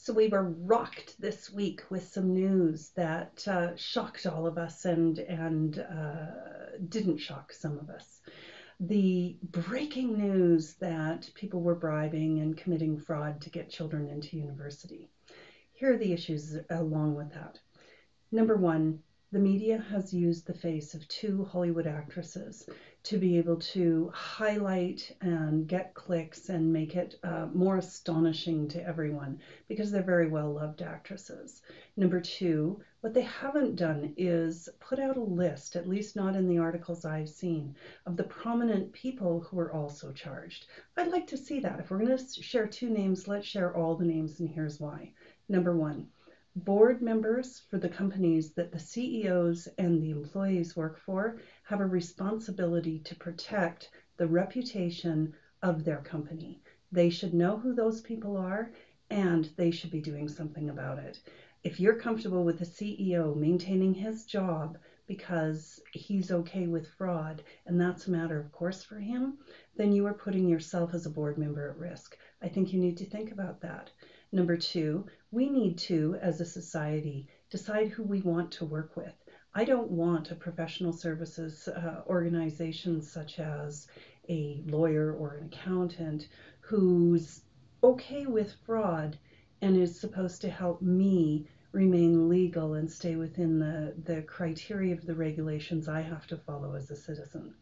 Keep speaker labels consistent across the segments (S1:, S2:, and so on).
S1: So we were rocked this week with some news that shocked all of us and didn't shock some of us. The breaking news that people were bribing and committing fraud to get children into university. Here are the issues along with that. Number one, the media has used the face of two Hollywood actresses to be able to highlight and get clicks and make it more astonishing to everyone because they're very well loved actresses. Number two, what they haven't done is put out a list, at least not in the articles I've seen, of the prominent people who are also charged. I'd like to see that. If we're going to share two names, let's share all the names, and here's why. Number one, board members for the companies that the CEOs and the employees work for have a responsibility to protect the reputation of their company. They should know who those people are and they should be doing something about it. If you're comfortable with the CEO maintaining his job because he's okay with fraud and that's a matter of course for him, then you are putting yourself as a board member at risk. I think you need to think about that. Number two, we need to, as a society, decide who we want to work with. I don't want a professional services organization such as a lawyer or an accountant who's okay with fraud and is supposed to help me remain legal and stay within the criteria of the regulations I have to follow as a citizen.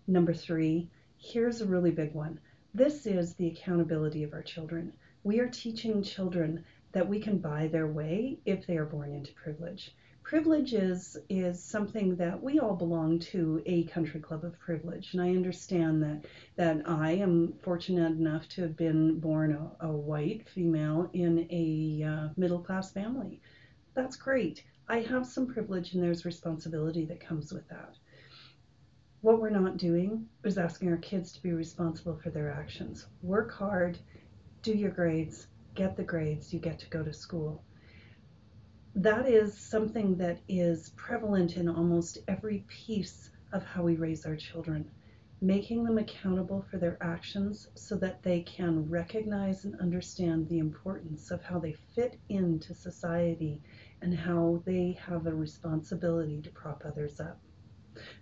S1: Number three, here's a really big one. This is the accountability of our children. We are teaching children that we can buy their way if they are born into privilege. Privilege is something that we all belong to a country club of privilege. And I understand that I am fortunate enough to have been born a white female in a middle class family. That's great. I have some privilege and there's responsibility that comes with that. What we're not doing is asking our kids to be responsible for their actions. Work hard, do your grades, get the grades, you get to go to school. That is something that is prevalent in almost every piece of how we raise our children, making them accountable for their actions so that they can recognize and understand the importance of how they fit into society and how they have a responsibility to prop others up.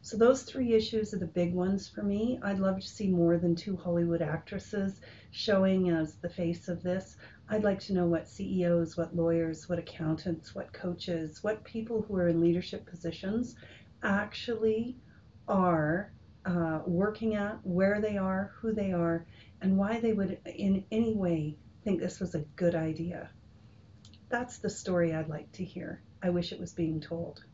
S1: So those three issues are the big ones for me. I'd love to see more than two Hollywood actresses showing as the face of this. I'd like to know what CEOs, what lawyers, what accountants, what coaches, what people who are in leadership positions actually are working at, where they are, who they are, and why they would in any way think this was a good idea. That's the story I'd like to hear. I wish it was being told.